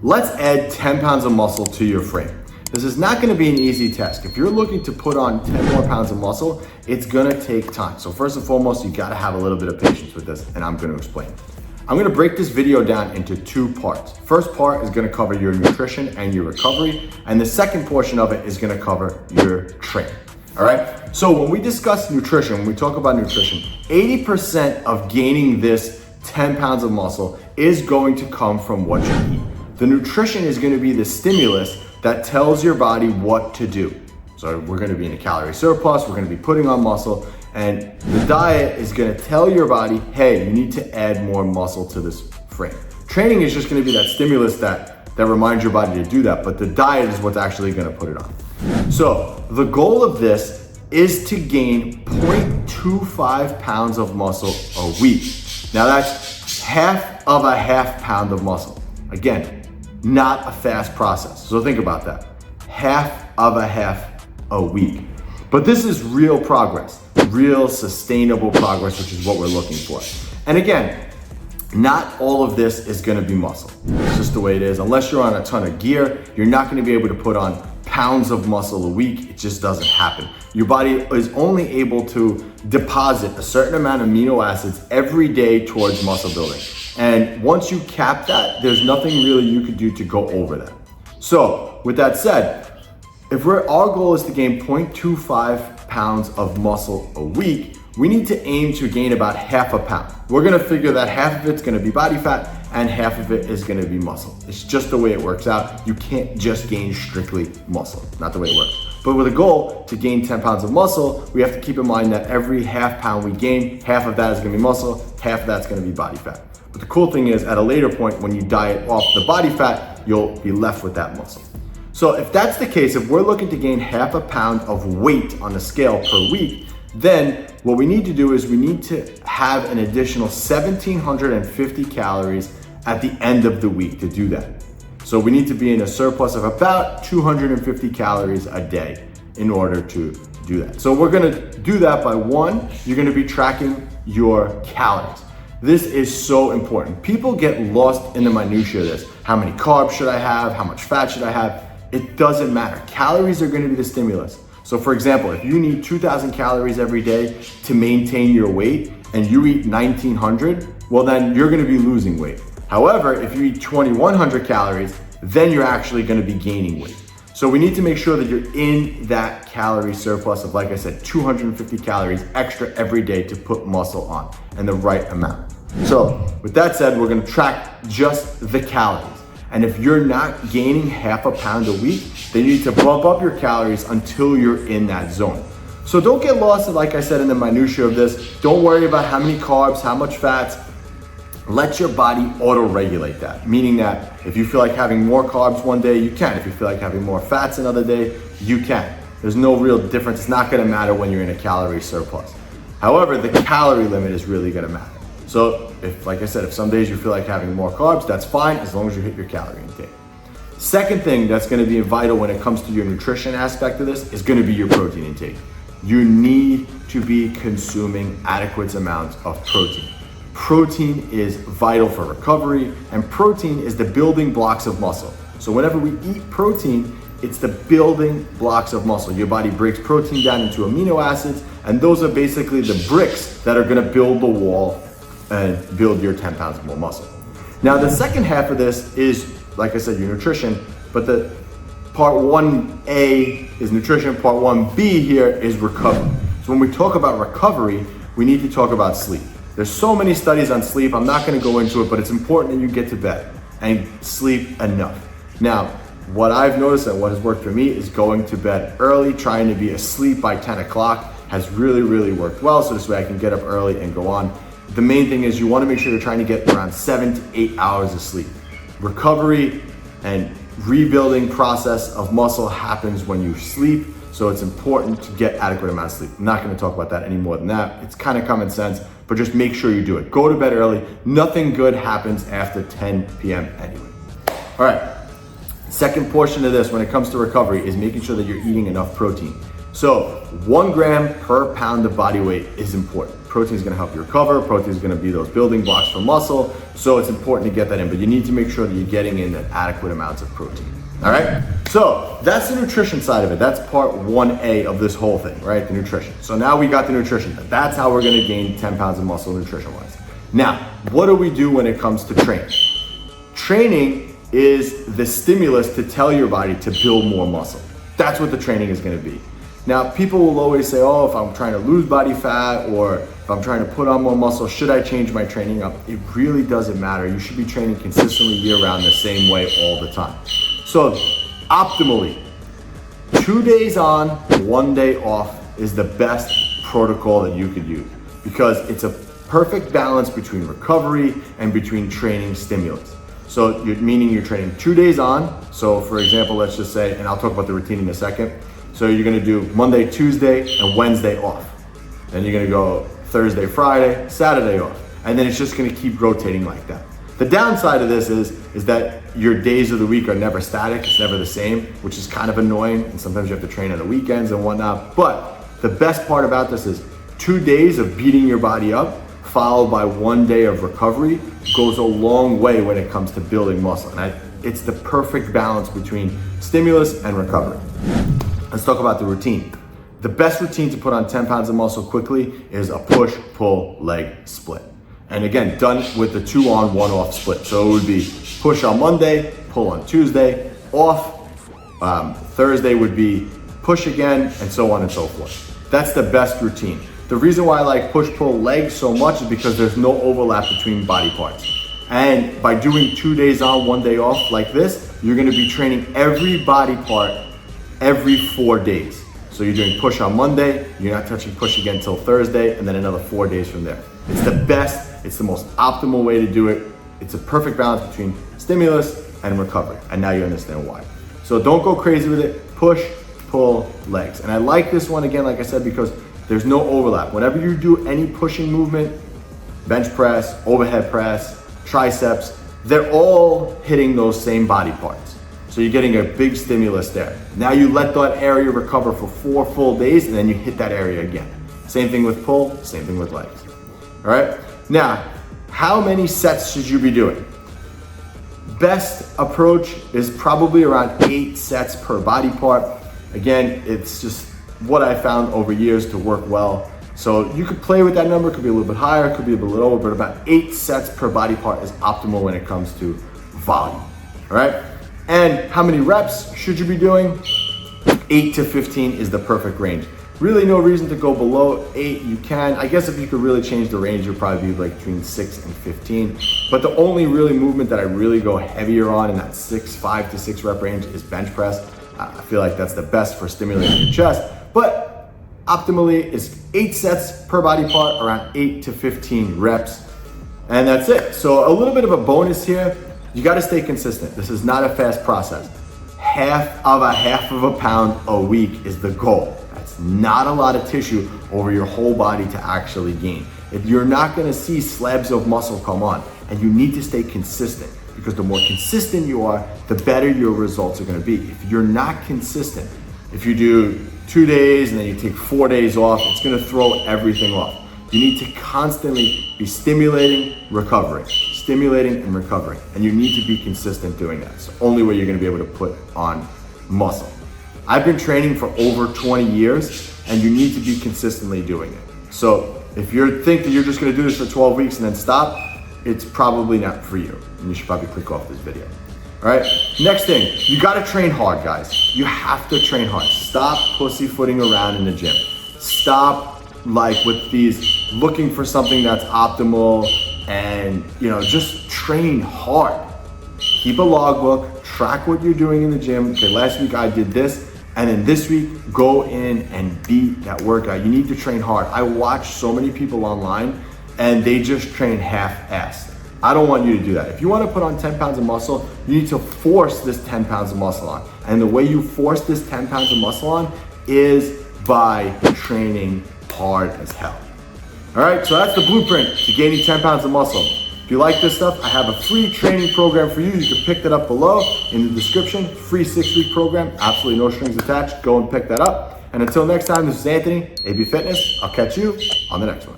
Let's add 10 pounds of muscle to your frame. This is not gonna be an easy task. If you're looking to put on 10 more pounds of muscle, it's gonna take time. So first and foremost, you gotta have a little bit of patience with this, and I'm gonna explain. I'm gonna break this video down into 2 parts. First part is gonna cover your nutrition and your recovery, and the second portion of it is gonna cover your training. All right? So when we discuss nutrition, when we talk about nutrition, 80% of gaining this 10 pounds of muscle is going to come from what you eat. The nutrition is gonna be the stimulus that tells your body what to do. So we're gonna be in a calorie surplus, we're gonna be putting on muscle, and the diet is gonna tell your body, hey, you need to add more muscle to this frame. Training is just gonna be that stimulus that reminds your body to do that, but the diet is what's actually gonna put it on. So the goal of this is to gain 0.25 pounds of muscle a week. Now that's half of a half pound of muscle. Again, not a fast process. So think about that. Half of a half a week. But this is real progress, real sustainable progress, which is what we're looking for. And again, not all of this is gonna be muscle. It's just the way it is. Unless you're on a ton of gear, you're not gonna be able to put on pounds of muscle a week. It just doesn't happen. Your body is only able to deposit a certain amount of amino acids every day towards muscle building. And once you cap that, there's nothing really you could do to go over that. So with that said, if our goal is to gain 0.25 pounds of muscle a week, we need to aim to gain about half a pound. We're gonna figure that half of it's gonna be body fat and half of it is gonna be muscle. It's just the way it works out. You can't just gain strictly muscle, not the way it works. But with a goal to gain 10 pounds of muscle, we have to keep in mind that every half pound we gain, half of that is gonna be muscle, half of that's gonna be body fat. But the cool thing is at a later point, when you diet off the body fat, you'll be left with that muscle. So if that's the case, if we're looking to gain half a pound of weight on the scale per week, then what we need to do is we need to have an additional 1,750 calories at the end of the week to do that. So we need to be in a surplus of about 250 calories a day in order to do that. So we're gonna do that by one, you're gonna be tracking your calories. This is so important. People get lost in the minutia of this. How many carbs should I have? How much fat should I have? It doesn't matter. Calories are gonna be the stimulus. So for example, if you need 2,000 calories every day to maintain your weight and you eat 1,900, well then you're gonna be losing weight. However, if you eat 2,100 calories, then you're actually gonna be gaining weight. So we need to make sure that you're in that calorie surplus of, like I said, 250 calories extra every day to put muscle on, and the right amount. So with that said, we're gonna track just the calories. And if you're not gaining half a pound a week, then you need to bump up your calories until you're in that zone. So don't get lost, like I said, in the minutia of this. Don't worry about how many carbs, how much fats. Let your body auto-regulate that, meaning that if you feel like having more carbs one day, you can. If you feel like having more fats another day, you can. There's no real difference. It's not gonna matter when you're in a calorie surplus. However, the calorie limit is really gonna matter. So if, like I said, if some days you feel like having more carbs, that's fine as long as you hit your calorie intake. Second thing that's gonna be vital when it comes to your nutrition aspect of this is gonna be your protein intake. You need to be consuming adequate amounts of protein. Protein is vital for recovery, and protein is the building blocks of muscle. So whenever we eat protein, it's the building blocks of muscle. Your body breaks protein down into amino acids, and those are basically the bricks that are gonna build the wall and build your 10 pounds more muscle. Now the second half of this is, like I said, your nutrition, but the part 1A is nutrition, part 1B here is recovery. So when we talk about recovery, we need to talk about sleep. There's so many studies on sleep, I'm not gonna go into it, but it's important that you get to bed and sleep enough. Now, what I've noticed and what has worked for me is going to bed early, trying to be asleep by 10 o'clock has really, really worked well, so this way I can get up early and go on. The main thing is you wanna make sure you're trying to get around 7 to 8 hours of sleep. Recovery and rebuilding process of muscle happens when you sleep, so it's important to get adequate amount of sleep. I'm not gonna talk about that any more than that. It's kind of common sense, but just make sure you do it. Go to bed early. Nothing good happens after 10 p.m. anyway. All right, second portion of this when it comes to recovery is making sure that you're eating enough protein. So 1 gram per pound of body weight is important. protein is gonna help you recover. Protein is gonna be those building blocks for muscle. So it's important to get that in, but you need to make sure that you're getting in adequate amounts of protein. All right, so that's the nutrition side of it. That's part 1A of this whole thing, right? The nutrition. So now we got the nutrition. That's how we're gonna gain 10 pounds of muscle nutrition-wise. Now, what do we do when it comes to training? Training is the stimulus to tell your body to build more muscle. That's what the training is gonna be. Now, people will always say, oh, if I'm trying to lose body fat or if I'm trying to put on more muscle, should I change my training up? It really doesn't matter. You should be training consistently year-round the same way all the time. So optimally, 2 days on, 1 day off is the best protocol that you could use because it's a perfect balance between recovery and between training stimulus. So meaning you're training 2 days on. So for example, let's just say, and I'll talk about the routine in a second. So you're gonna do Monday, Tuesday, and Wednesday off. Then you're gonna go Thursday, Friday, Saturday off. And then it's just gonna keep rotating like that. The downside of this is that your days of the week are never static, it's never the same, which is kind of annoying, and sometimes you have to train on the weekends and whatnot. But the best part about this is 2 days of beating your body up, followed by 1 day of recovery, goes a long way when it comes to building muscle. And it's the perfect balance between stimulus and recovery. Let's talk about the routine. The best routine to put on 10 pounds of muscle quickly is a push-pull-leg split. And again, done with the 2 on, 1 off split. So it would be push on Monday, pull on Tuesday, off. Thursday would be push again, and so on and so forth. That's the best routine. The reason why I like push-pull-leg so much is because there's no overlap between body parts. And by doing 2 days on, 1 day off like this, you're gonna be training every body part every 4 days. So you're doing push on Monday, you're not touching push again until Thursday, and then another 4 days from there. It's the best, it's the most optimal way to do it. It's a perfect balance between stimulus and recovery, and now you understand why. So don't go crazy with it, push, pull, legs. And I like this one again, like I said, because there's no overlap. Whenever you do any pushing movement, bench press, overhead press, triceps, they're all hitting those same body parts. So you're getting a big stimulus there. Now you let that area recover for 4 full days and then you hit that area again. Same thing with pull, same thing with legs. All right? Now, how many sets should you be doing? Best approach is probably around 8 sets per body part. Again, it's just what I found over years to work well. So you could play with that number, it could be a little bit higher, it could be a little lower, but about 8 sets per body part is optimal when it comes to volume. All right? And how many reps should you be doing? 8 to 15 is the perfect range. Really no reason to go below 8, you can. I guess if you could really change the range, you'd probably be like between 6 and 15. But the only really movement that I really go heavier on in that 5 to 6 rep range is bench press. I feel like that's the best for stimulating your chest. But optimally is 8 sets per body part, around 8 to 15 reps. And that's it. So a little bit of a bonus here. You gotta stay consistent. This is not a fast process. Half of a pound a week is the goal. That's not a lot of tissue over your whole body to actually gain. If you're not gonna see slabs of muscle come on, and you need to stay consistent, because the more consistent you are, the better your results are gonna be. If you're not consistent, if you do 2 days and then you take 4 days off, it's gonna throw everything off. You need to constantly be stimulating, recovering, stimulating and recovering. And you need to be consistent doing that. It's the only way you're gonna be able to put on muscle. I've been training for over 20 years and you need to be consistently doing it. So if you think that you're just gonna do this for 12 weeks and then stop, it's probably not for you. And you should probably click off this video. All right, next thing, you gotta train hard, guys. You have to train hard. Stop pussyfooting around in the gym. Stop like with these looking for something that's optimal and just train hard. Keep a logbook, track what you're doing in the gym. Okay, last week I did this, and then this week go in and beat that workout. You need to train hard. I watch so many people online and they just train half-assed. I don't want you to do that. If you want to put on 10 pounds of muscle, you need to force this 10 pounds of muscle on. And the way you force this 10 pounds of muscle on is by training hard as hell. All right, so that's the blueprint to gaining 10 pounds of muscle. If you like this stuff, I have a free training program for you. You can pick that up below in the description. Free 6-week program, absolutely no strings attached. Go and pick that up. And until next time, this is Anthony, AB Fitness. I'll catch you on the next one.